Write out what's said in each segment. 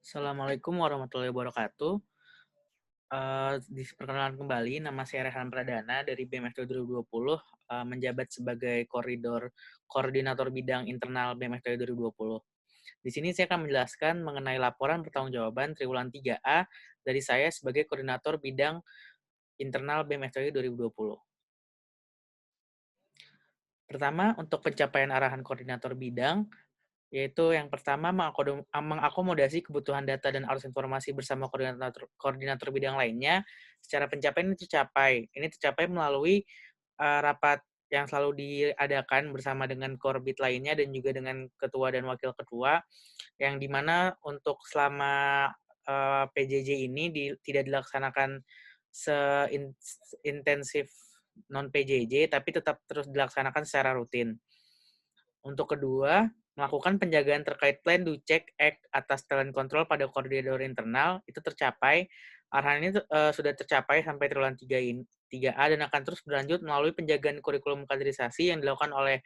Assalamualaikum warahmatullahi wabarakatuh. Diperkenalkan kembali, nama saya Rehan Pradana dari BMFT 2020, menjabat sebagai koordinator bidang internal BMFT 2020. Di sini saya akan menjelaskan mengenai laporan pertanggungjawaban triwulan 3A dari saya sebagai koordinator bidang internal BMFT 2020. Pertama, untuk pencapaian arahan koordinator bidang, yaitu yang pertama mengakomodasi kebutuhan data dan arus informasi bersama koordinator koordinator bidang lainnya secara pencapaian ini tercapai. Ini tercapai melalui rapat yang selalu diadakan bersama dengan korbit lainnya dan juga dengan ketua dan wakil ketua, yang dimana untuk selama PJJ ini tidak dilaksanakan seintensif non PJJ, tapi tetap terus dilaksanakan secara rutin. Untuk kedua, melakukan penjagaan terkait plan, do, check, act atas talent control pada koridor internal itu tercapai. Arahan ini sudah tercapai sampai triwulan 3A dan akan terus berlanjut melalui penjagaan kurikulum kaderisasi yang dilakukan oleh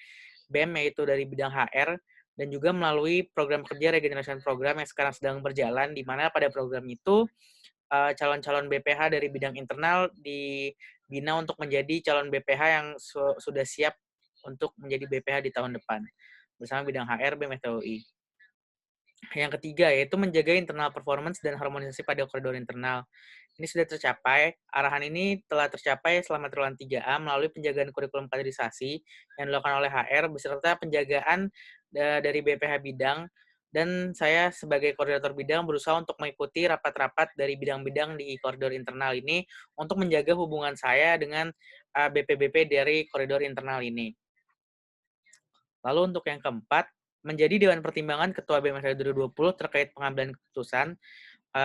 BEM, yaitu dari bidang HR, dan juga melalui program kerja regeneration program yang sekarang sedang berjalan, di mana pada program itu calon-calon BPH dari bidang internal dibina untuk menjadi calon BPH yang sudah siap untuk menjadi BPH di tahun depan bersama bidang HR BEM FTUI. Yang ketiga yaitu menjaga internal performance dan harmonisasi pada koridor internal. Ini sudah tercapai. Arahan ini telah tercapai selama triwulan 3A melalui penjagaan kurikulum kaderisasi yang dilakukan oleh HR beserta penjagaan dari BPH bidang, dan saya sebagai koordinator bidang berusaha untuk mengikuti rapat-rapat dari bidang-bidang di koridor internal ini untuk menjaga hubungan saya dengan BP-BP dari koridor internal ini. Lalu untuk yang keempat, menjadi Dewan Pertimbangan Ketua BMFT 2020 terkait pengambilan keputusan,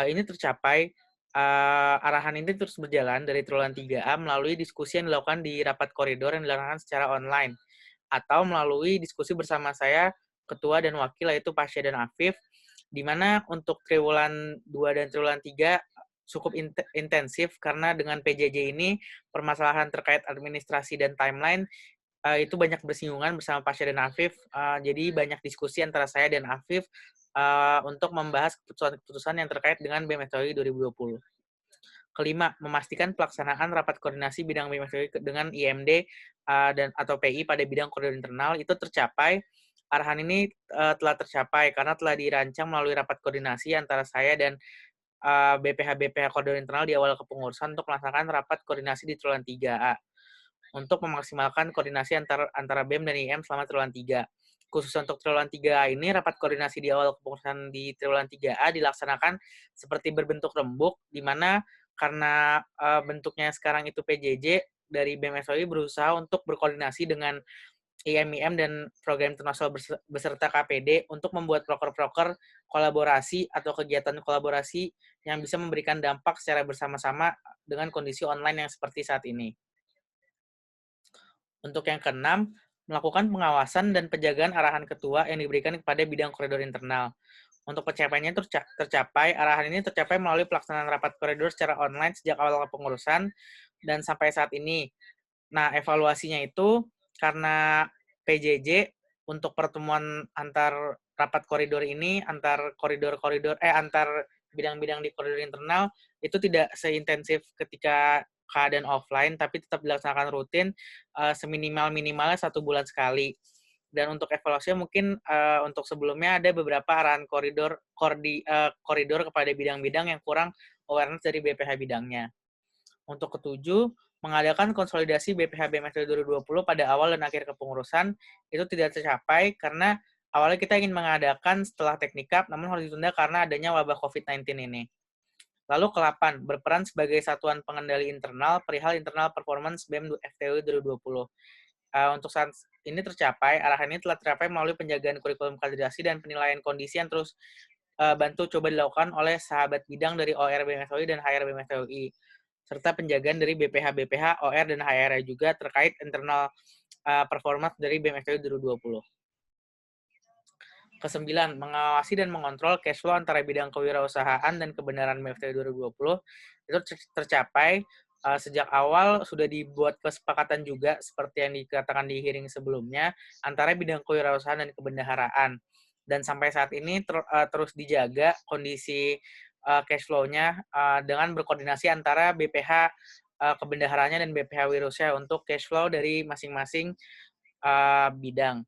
ini tercapai. Arahan ini terus berjalan dari triwulan 3A melalui diskusi yang dilakukan di rapat koridor yang dilakukan secara online atau melalui diskusi bersama saya, ketua dan wakil, yaitu Pasya dan Afif, di mana untuk triwulan 2 dan triwulan 3 cukup intensif karena dengan PJJ ini permasalahan terkait administrasi dan timeline itu banyak bersinggungan bersama Pasha dan Afif. Jadi banyak diskusi antara saya dan Afif untuk membahas keputusan-keputusan yang terkait dengan BMFTOI 2020. Kelima, memastikan pelaksanaan rapat koordinasi bidang BMFTOI dengan IMD dan atau PI pada bidang koridor internal itu tercapai. Arahan ini telah tercapai karena telah dirancang melalui rapat koordinasi antara saya dan BPH-BPH koridor internal di awal kepengurusan untuk melaksanakan rapat koordinasi di triwulan 3A untuk memaksimalkan koordinasi antara BEM dan IM selama triwulan 3. Khusus untuk triwulan 3A ini, rapat koordinasi di awal kepengurusan di triwulan 3A dilaksanakan seperti berbentuk rembuk, di mana karena bentuknya sekarang itu PJJ, dari BEM SOI berusaha untuk berkoordinasi dengan IM dan program internasional beserta KPD untuk membuat proker-proker kolaborasi atau kegiatan kolaborasi yang bisa memberikan dampak secara bersama-sama dengan kondisi online yang seperti saat ini. Untuk yang keenam, melakukan pengawasan dan penjagaan arahan ketua yang diberikan kepada bidang koridor internal. Untuk pencapaiannya tercapai, arahan ini tercapai melalui pelaksanaan rapat koridor secara online sejak awal pengurusan dan sampai saat ini. Nah, evaluasinya itu karena PJJ untuk pertemuan antar rapat koridor ini, antar bidang-bidang di koridor internal itu tidak seintensif ketika keadaan offline, tapi tetap dilaksanakan rutin seminimal-minimalnya 1 bulan sekali. Dan untuk evaluasinya mungkin untuk sebelumnya ada beberapa arahan koridor kepada bidang-bidang yang kurang awareness dari BPH bidangnya. Untuk ketujuh, mengadakan konsolidasi BPH BMFT 2020 pada awal dan akhir kepengurusan itu tidak tercapai karena awalnya kita ingin mengadakan setelah teknikap, namun harus ditunda karena adanya wabah COVID-19 ini. Lalu ke-8, berperan sebagai satuan pengendali internal perihal internal performance BEM FTUI 2020. Untuk saat ini tercapai, arahan ini telah tercapai melalui penjagaan kurikulum kaderisasi dan penilaian kondisi yang terus bantu coba dilakukan oleh sahabat bidang dari OR BMFTUI dan HR BMFTUI, serta penjagaan dari BPH-BPH, OR, dan HR juga terkait internal performance dari BMFTUI 2020. Kesembilan, mengawasi dan mengontrol cash flow antara bidang kewirausahaan dan kebenaran BMFTUI 2020 itu tercapai. Sejak awal sudah dibuat kesepakatan juga seperti yang dikatakan di hearing sebelumnya antara bidang kewirausahaan dan kebendaharaan. Dan sampai saat ini terus dijaga kondisi cash flow-nya dengan berkoordinasi antara BPH kebendaharanya dan BPH Wirusya untuk cash flow dari masing-masing bidang.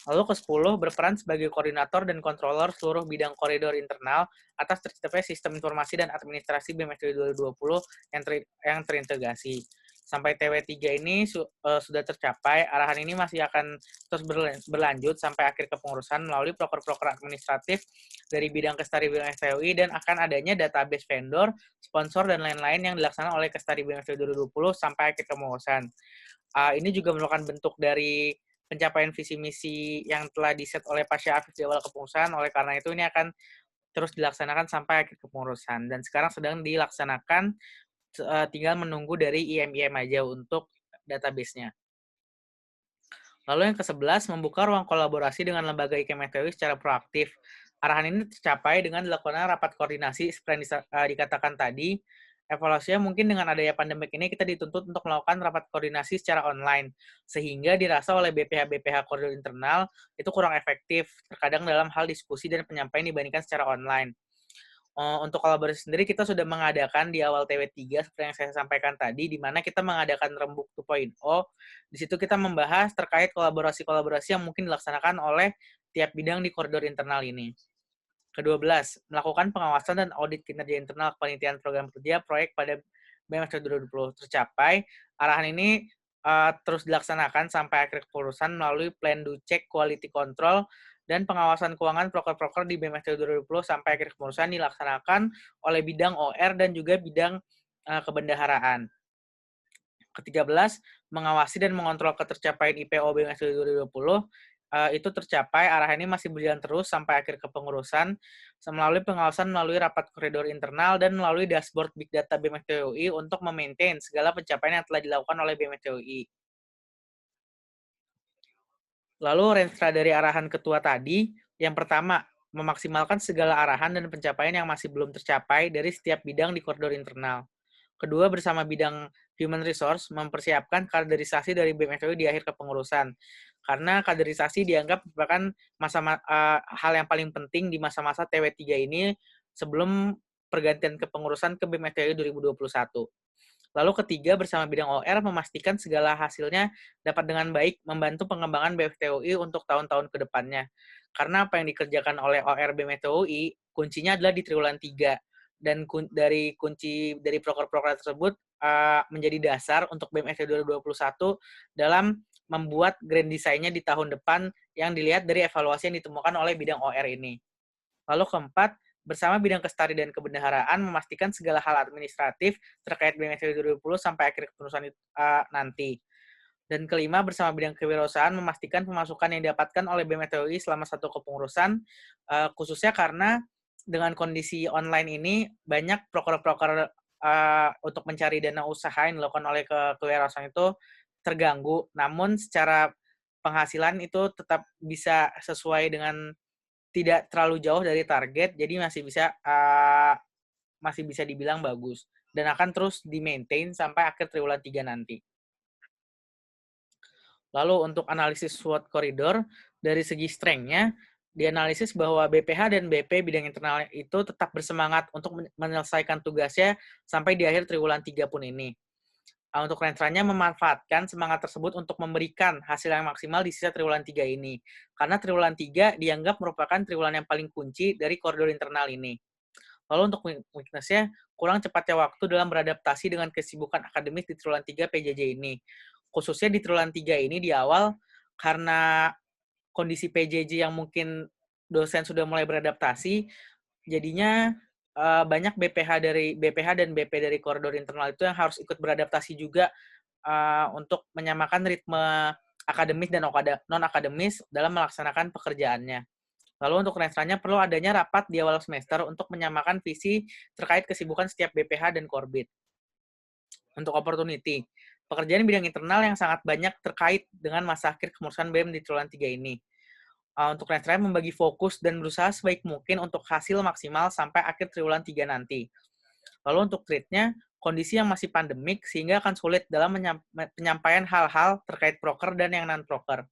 Lalu ke-10, berperan sebagai koordinator dan controller seluruh bidang koridor internal atas tercapainya sistem informasi dan administrasi BMSDW 2020 yang terintegrasi. Sampai TW3 ini sudah tercapai, arahan ini masih akan terus berlanjut sampai akhir kepengurusan melalui proker-proker administratif dari bidang Kestari BMSTWI dan akan adanya database vendor, sponsor, dan lain-lain yang dilaksanakan oleh Kestari BMSTWI 2020 sampai akhir kepengurusan. Ini juga merupakan bentuk dari pencapaian visi misi yang telah diset oleh Pasya Afif di awal kepengurusan. Oleh karena itu ini akan terus dilaksanakan sampai akhir kepengurusan dan sekarang sedang dilaksanakan, tinggal menunggu dari IM aja untuk database-nya. Lalu yang ke-11, membuka ruang kolaborasi dengan lembaga IKMTW secara proaktif. Arahan ini tercapai dengan dilakukan rapat koordinasi seperti yang dikatakan tadi. Evaluasinya mungkin dengan adanya pandemik ini kita dituntut untuk melakukan rapat koordinasi secara online, sehingga dirasa oleh BPH-BPH koridor internal itu kurang efektif, terkadang dalam hal diskusi dan penyampaian dibandingkan secara online. Untuk kolaborasi sendiri kita sudah mengadakan di awal TW3 seperti yang saya sampaikan tadi, di mana kita mengadakan Rembuk 2.0. Di situ kita membahas terkait kolaborasi-kolaborasi yang mungkin dilaksanakan oleh tiap bidang di koridor internal ini. Ke-12, melakukan pengawasan dan audit kinerja internal kepanitiaan program kerja proyek pada BMS 2020 tercapai. Arahan ini terus dilaksanakan sampai akhir kepengurusan melalui plan do check quality control dan pengawasan keuangan proker-proker di BMS 2020 sampai akhir kepengurusan dilaksanakan oleh bidang OR dan juga bidang kebendaharaan. Ke-13, mengawasi dan mengontrol ketercapaian IPO BMS 2020 itu tercapai. Arah ini masih berjalan terus sampai akhir kepengurusan melalui pengawasan melalui rapat koridor internal dan melalui dashboard Big Data BMSTWI untuk memaintain segala pencapaian yang telah dilakukan oleh BMSTWI. Lalu renstra dari arahan ketua tadi, yang pertama, memaksimalkan segala arahan dan pencapaian yang masih belum tercapai dari setiap bidang di koridor internal. Kedua, bersama bidang human resource, mempersiapkan kaderisasi dari BMSW di akhir kepengurusan. Karena kaderisasi dianggap merupakan hal yang paling penting di masa-masa TW3 ini sebelum pergantian kepengurusan ke BMSW 2021. Lalu ketiga, bersama bidang OR, memastikan segala hasilnya dapat dengan baik membantu pengembangan BFTUI untuk tahun-tahun ke depannya. Karena apa yang dikerjakan oleh OR BMTUI, kuncinya adalah di triwulan 3. Dan dari proker-proker tersebut menjadi dasar untuk BMST 2021 dalam membuat grand design-nya di tahun depan yang dilihat dari evaluasi yang ditemukan oleh bidang OR ini. Lalu keempat, bersama bidang Kestari dan Kebendaharaan memastikan segala hal administratif terkait BMST 2020 sampai akhir kepengurusan nanti. Dan kelima, bersama bidang kewirausahaan memastikan pemasukan yang didapatkan oleh BMTUI selama satu kepengurusan, khususnya karena dengan kondisi online ini banyak proker-proker untuk mencari dana usaha yang dilakukan oleh kewirausahaan itu terganggu. Namun secara penghasilan itu tetap bisa sesuai dengan tidak terlalu jauh dari target, jadi masih bisa dibilang bagus dan akan terus di-maintain sampai akhir triwulan 3 nanti. Lalu untuk analisis SWOT koridor, dari segi strength-nya, dianalisis bahwa BPH dan BP bidang internal itu tetap bersemangat untuk menyelesaikan tugasnya sampai di akhir triwulan 3 pun ini. Untuk rentranya memanfaatkan semangat tersebut untuk memberikan hasil yang maksimal di sisa triwulan 3 ini. Karena triwulan 3 dianggap merupakan triwulan yang paling kunci dari koridor internal ini. Lalu untuk weakness-nya, kurang cepatnya waktu dalam beradaptasi dengan kesibukan akademis di triwulan 3 PJJ ini. Khususnya di triwulan 3 ini di awal, karena kondisi PJJ yang mungkin dosen sudah mulai beradaptasi, jadinya banyak BPH dan BP dari koridor internal itu yang harus ikut beradaptasi juga untuk menyamakan ritme akademis dan non-akademis dalam melaksanakan pekerjaannya. Lalu untuk renstranya perlu adanya rapat di awal semester untuk menyamakan visi terkait kesibukan setiap BPH dan Korbit. Untuk opportunity, pekerjaan bidang internal yang sangat banyak terkait dengan masa akhir kepengurusan BEM di triwulan 3 ini. Untuk renstranya membagi fokus dan berusaha sebaik mungkin untuk hasil maksimal sampai akhir triwulan 3 nanti. Lalu untuk treatnya, kondisi yang masih pandemik sehingga akan sulit dalam penyampaian hal-hal terkait proker dan yang non-proker.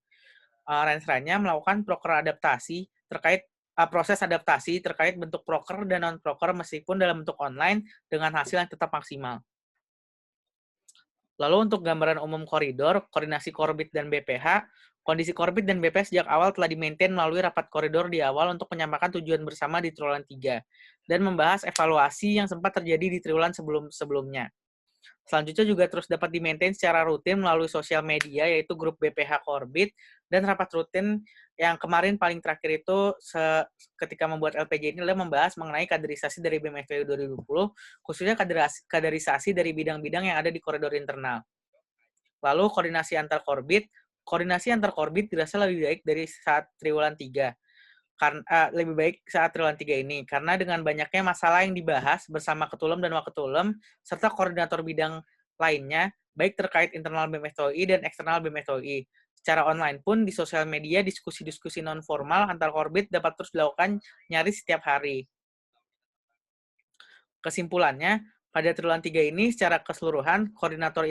Renstranya melakukan proker adaptasi terkait proses adaptasi terkait bentuk proker dan non-proker meskipun dalam bentuk online dengan hasil yang tetap maksimal. Lalu untuk gambaran umum koridor, koordinasi Korbit dan BPH, kondisi Korbit dan BPH sejak awal telah dimaintain melalui rapat koridor di awal untuk menyamakan tujuan bersama di triwulan 3 dan membahas evaluasi yang sempat terjadi di triwulan sebelumnya. Selanjutnya juga terus dapat di-maintain secara rutin melalui sosial media, yaitu grup BPH Korbit, dan rapat rutin yang kemarin paling terakhir itu ketika membuat LPJ ini adalah membahas mengenai kaderisasi dari BMFTU 2020, khususnya kaderisasi dari bidang-bidang yang ada di koridor internal. Lalu koordinasi antar korbit dirasa lebih baik dari saat triwulan 3 lebih baik saat triwulan 3 ini karena dengan banyaknya masalah yang dibahas bersama Ketulem dan Waketulem serta koordinator bidang lainnya baik terkait internal BEM FTOI dan eksternal BEM FTOI. Secara online pun di sosial media diskusi-diskusi non formal antar korbit dapat terus dilakukan nyaris setiap hari. Kesimpulannya, pada triwulan 3 ini secara keseluruhan koordinator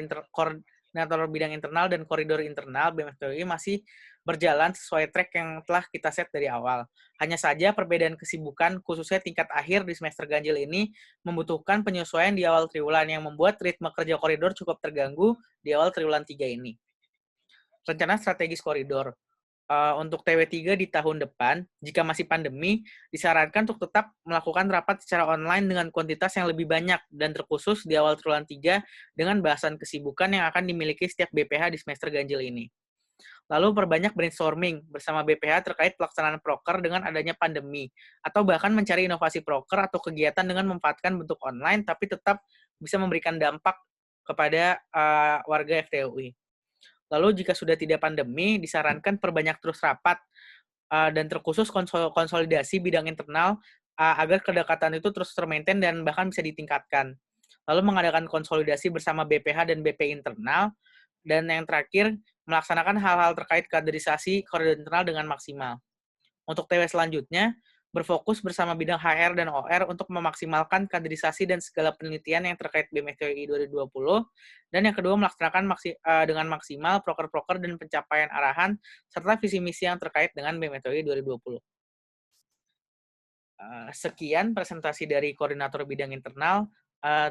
bidang internal dan koridor internal BMFTUI masih berjalan sesuai track yang telah kita set dari awal. Hanya saja perbedaan kesibukan, khususnya tingkat akhir di semester ganjil ini, membutuhkan penyesuaian di awal triwulan yang membuat ritme kerja koridor cukup terganggu di awal triwulan 3 ini. Rencana strategis koridor. Untuk TW3 di tahun depan, jika masih pandemi, disarankan untuk tetap melakukan rapat secara online dengan kuantitas yang lebih banyak dan terkhusus di awal triwulan 3 dengan bahasan kesibukan yang akan dimiliki setiap BPH di semester ganjil ini. Lalu perbanyak brainstorming bersama BPH terkait pelaksanaan proker dengan adanya pandemi, atau bahkan mencari inovasi proker atau kegiatan dengan memanfaatkan bentuk online tapi tetap bisa memberikan dampak kepada warga FTUI. Lalu jika sudah tidak pandemi, disarankan perbanyak terus rapat dan terkhusus konsolidasi bidang internal agar kedekatan itu terus termaintain dan bahkan bisa ditingkatkan. Lalu mengadakan konsolidasi bersama BPH dan BP internal, dan yang terakhir melaksanakan hal-hal terkait kaderisasi koridor internal dengan maksimal. Untuk TW selanjutnya, berfokus bersama bidang HR dan OR untuk memaksimalkan kaderisasi dan segala penelitian yang terkait BMFTUI 2020. Dan yang kedua, melaksanakan dengan maksimal proker-proker dan pencapaian arahan, serta visi misi yang terkait dengan BMFTUI 2020. Sekian presentasi dari Koordinator Bidang Internal.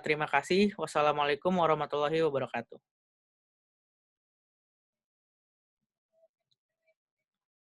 Terima kasih. Wassalamualaikum warahmatullahi wabarakatuh.